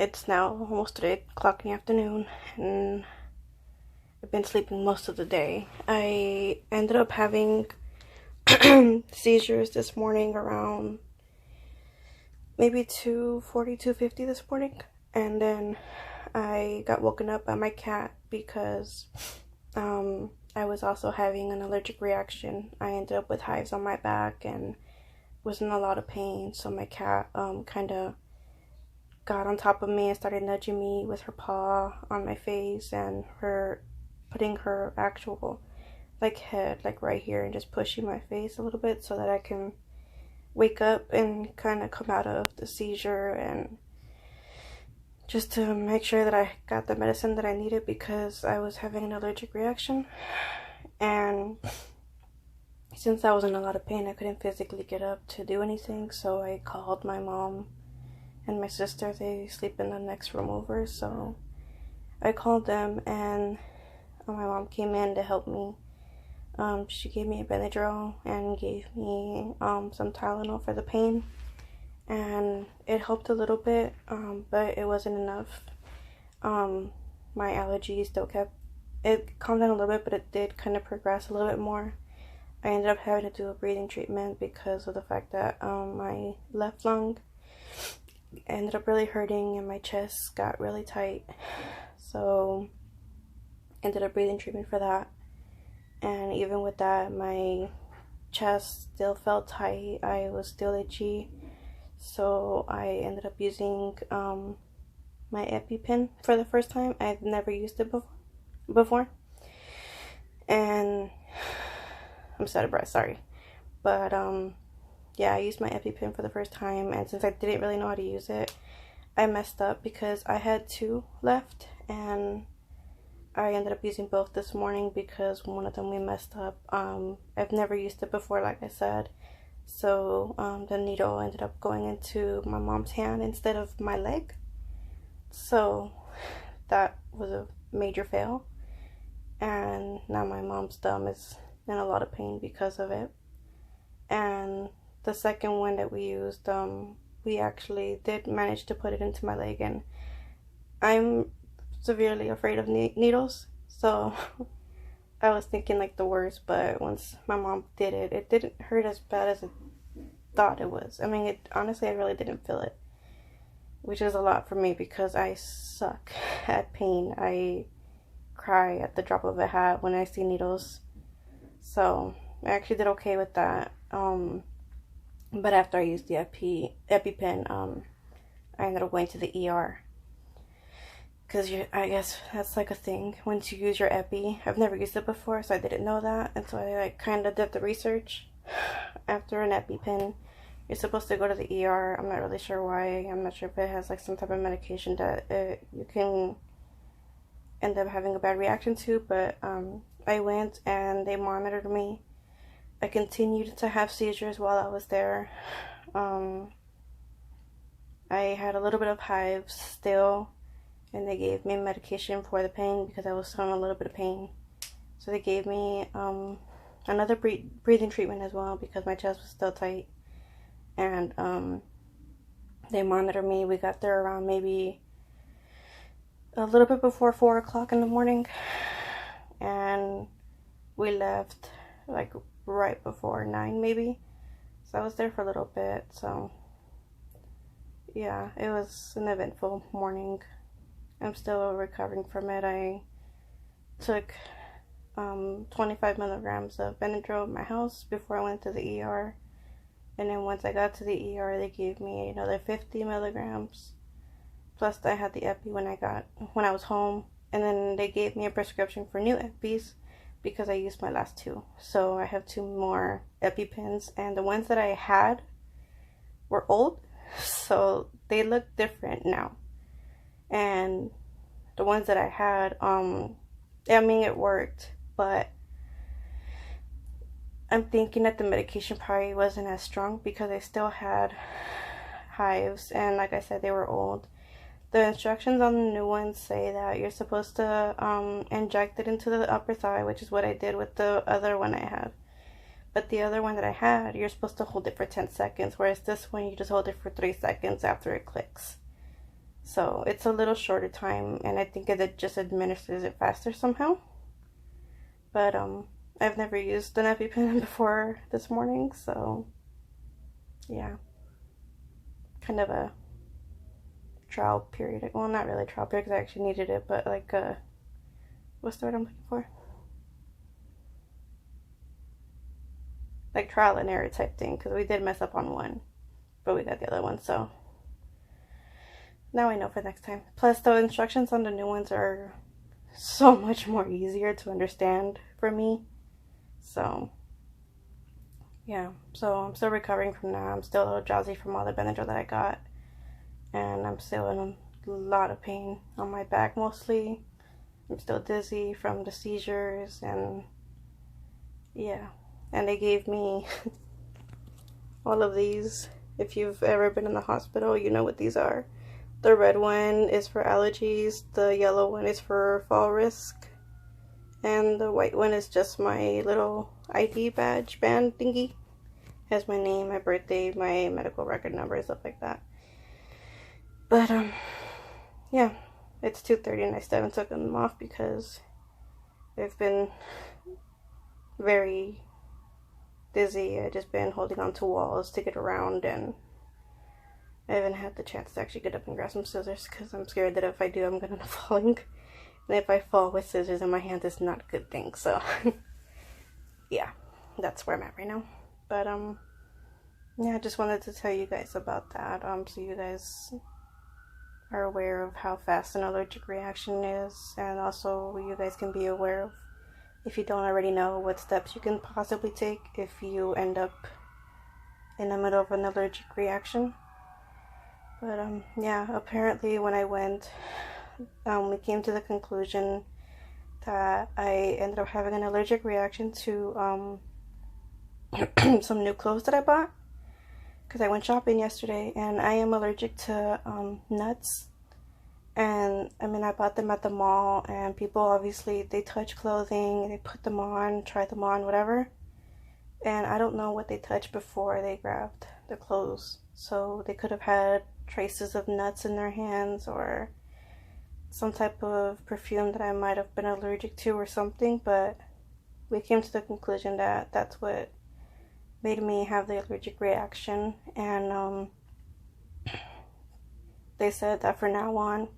It's now almost 3 o'clock in the afternoon, and I've been sleeping most of the day. I ended up having seizures this morning around maybe 2:40, 2:50 this morning, and then I got woken up by my cat because I was also having an allergic reaction. I ended up with hives on my back and was in a lot of pain, so my cat kind of got on top of me and started nudging me with her paw on my face, and her putting her actual head right here and just pushing my face a little bit so that I can wake up and kind of come out of the seizure, and just to make sure that I got the medicine that I needed because I was having an allergic reaction. And since I was in a lot of pain, I couldn't physically get up to do anything, so I called my mom and my sister. They sleep in the next room over, so I called them, and my mom came in to help me. She gave me a Benadryl and gave me some Tylenol for the pain, and it helped a little bit, but it wasn't enough. My allergies still it calmed down a little bit, but it did kind of progress a little bit more. I ended up having to do a breathing treatment because of the fact that my left lung ended up really hurting and my chest got really tight, so ended up breathing treatment for that. And even with that, my chest still felt tight. I was still itchy, so I ended up using my EpiPen for the first time. I've never used it before, and I'm so out of breath, sorry, but yeah, I used my EpiPen for the first time, and since I didn't really know how to use it, I messed up because I had two left, and I ended up using both this morning because one of them we messed up. I've never used it before, like I said, so the needle ended up going into my mom's hand instead of my leg, so that was a major fail, and now my mom's thumb is in a lot of pain because of it. And the second one that we used, we actually did manage to put it into my leg, and I'm severely afraid of needles, so I was thinking the worst, but once my mom did it, it didn't hurt as bad as I thought it was. I mean, honestly, I really didn't feel it, which is a lot for me because I suck at pain. I cry at the drop of a hat when I see needles, so I actually did okay with that. But after I used the EpiPen, I ended up going to the ER. Because I guess that's a thing. Once you use your Epi, I've never used it before, so I didn't know that. And so I kind of did the research. After an EpiPen, you're supposed to go to the ER. I'm not really sure why. I'm not sure if it has some type of medication that you can end up having a bad reaction to. But I went and they monitored me. I continued to have seizures while I was there. I had a little bit of hives still, and they gave me medication for the pain because I was still in a little bit of pain. So they gave me another breathing treatment as well because my chest was still tight. And they monitored me. We got there around maybe a little bit before 4 o'clock in the morning, and we left right before 9 maybe. So I was there for a little bit. So yeah, it was an eventful morning. I'm still recovering from it. I took 25 milligrams of Benadryl at my house before I went to the ER. And then once I got to the ER, they gave me another 50 milligrams. Plus I had the Epi when I was home. And then they gave me a prescription for new Epis because I used my last two. So I have 2 more EpiPens, and the ones that I had were old, so they look different now. And the ones that I had, I mean, it worked, but I'm thinking that the medication probably wasn't as strong because I still had hives, and like I said, they were old. The instructions on the new ones say that you're supposed to inject it into the upper thigh, which is what I did with the other one I had. But the other one that I had, you're supposed to hold it for 10 seconds, whereas this one, you just hold it for 3 seconds after it clicks. So it's a little shorter time, and I think it just administers it faster somehow. But I've never used an EpiPen before this morning, so yeah, kind of a trial period. Well, not really a trial period because I actually needed it, but like what's the word I'm looking for? Like trial and error type thing, because we did mess up on one, but we got the other one, so now I know for next time. Plus, the instructions on the new ones are so much more easier to understand for me. So, yeah. So, I'm still recovering from that. I'm still a little drowsy from all the Benadryl that I got. And I'm still in a lot of pain on my back mostly. I'm still dizzy from the seizures. And, yeah. And they gave me all of these. If you've ever been in the hospital, you know what these are. The red one is for allergies, the yellow one is for fall risk, and the white one is just my little ID badge band thingy. Has my name, my birthday, my medical record number, stuff like that. But yeah, it's 2:30 and I still haven't taken them off because I've been very dizzy. I've just been holding on to walls to get around, and I haven't had the chance to actually get up and grab some scissors because I'm scared that if I do, I'm going to end up falling. And if I fall with scissors in my hand, it's not a good thing. So, yeah, that's where I'm at right now. But, yeah, I just wanted to tell you guys about that. So you guys are aware of how fast an allergic reaction is. And also, you guys can be aware of, if you don't already know, what steps you can possibly take if you end up in the middle of an allergic reaction. But, yeah, apparently when I went, we came to the conclusion that I ended up having an allergic reaction to, some new clothes that I bought. Because I went shopping yesterday, and I am allergic to, nuts. And, I mean, I bought them at the mall, and people obviously, they touch clothing, they put them on, try them on, whatever. And I don't know what they touched before they grabbed the clothes. So they could have had traces of nuts in their hands or some type of perfume that I might have been allergic to or something, but we came to the conclusion that that's what made me have the allergic reaction. And they said that for now on,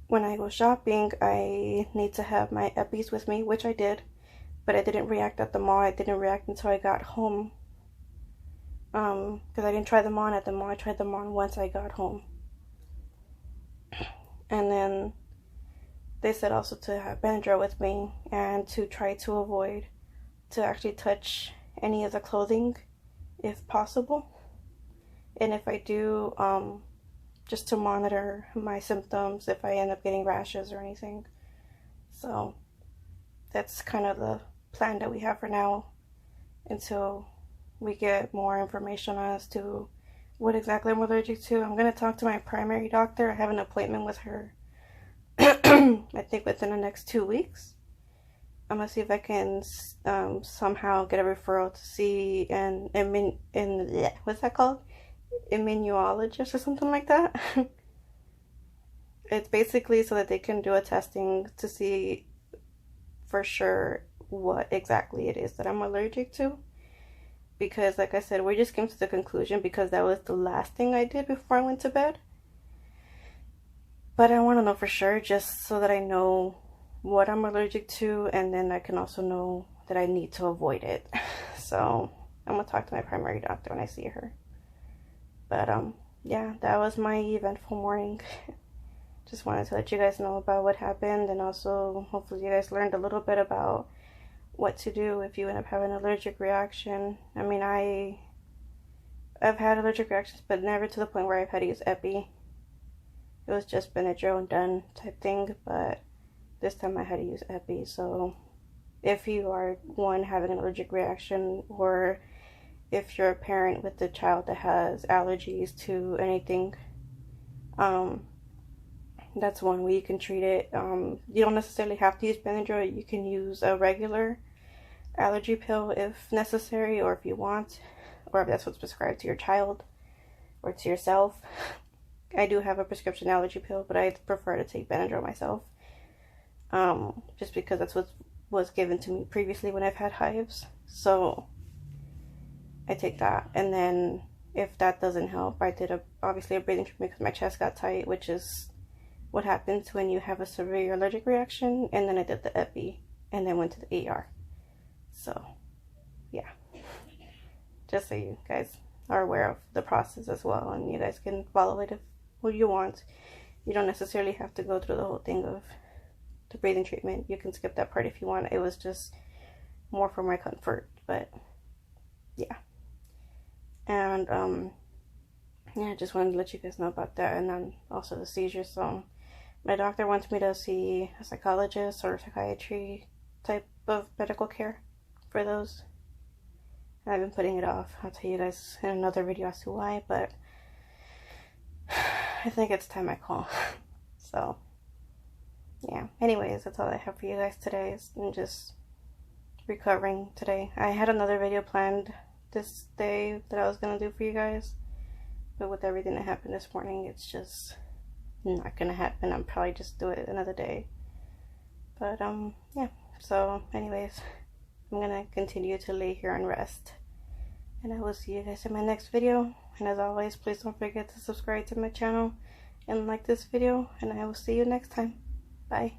when I go shopping, I need to have my Eppies with me, which I did, but I didn't react at the mall. I didn't react until I got home. Because I didn't try them on at the mall. I tried them on once I got home. And then they said also to have Benadryl with me and to try to avoid to actually touch any of the clothing if possible. And if I do, just to monitor my symptoms if I end up getting rashes or anything. So that's kind of the plan that we have for now until we get more information as to what exactly I'm allergic to. I'm going to talk to my primary doctor. I have an appointment with her, I think within the next 2 weeks. I'm going to see if I can somehow get a referral to see what's that called? Immunologist or something like that. It's basically so that they can do a testing to see for sure what exactly it is that I'm allergic to. Because, like I said, we just came to the conclusion because that was the last thing I did before I went to bed. But I want to know for sure just so that I know what I'm allergic to, and then I can also know that I need to avoid it. So, I'm going to talk to my primary doctor when I see her. But, yeah, that was my eventful morning. Just wanted to let you guys know about what happened, and also hopefully you guys learned a little bit about what to do if you end up having an allergic reaction. I mean, I've had allergic reactions, but never to the point where I've had to use Epi. It was just Benadryl and done type thing, but this time I had to use Epi. So if you are one having an allergic reaction, or if you're a parent with a child that has allergies to anything, that's one way you can treat it. You don't necessarily have to use Benadryl. You can use a regular allergy pill if necessary, or if you want, or if that's what's prescribed to your child or to yourself. I do have a prescription allergy pill, but I prefer to take Benadryl myself. Just because that's what was given to me previously when I've had hives. So I take that, and then if that doesn't help, I did obviously a breathing treatment because my chest got tight, which is what happens when you have a severe allergic reaction. And then I did the epi, and then went to the ER. So yeah, just so you guys are aware of the process as well, and you guys can follow it if what you want. You don't necessarily have to go through the whole thing of the breathing treatment. You can skip that part if you want. It was just more for my comfort, but yeah. And yeah, I just wanted to let you guys know about that. And then also the seizures. So my doctor wants me to see a psychologist or psychiatry type of medical care for those. And I've been putting it off. I'll tell you guys in another video as to why, but I think it's time I call. So yeah, anyways, that's all I have for you guys today. I'm just recovering today. I had another video planned this day that I was gonna do for you guys, but with everything that happened this morning, it's just not gonna happen. I'll probably just do it another day. But yeah, so anyways, I'm gonna continue to lay here and rest, and I will see you guys in my next video. And as always, please don't forget to subscribe to my channel and like this video, and I will see you next time. Bye.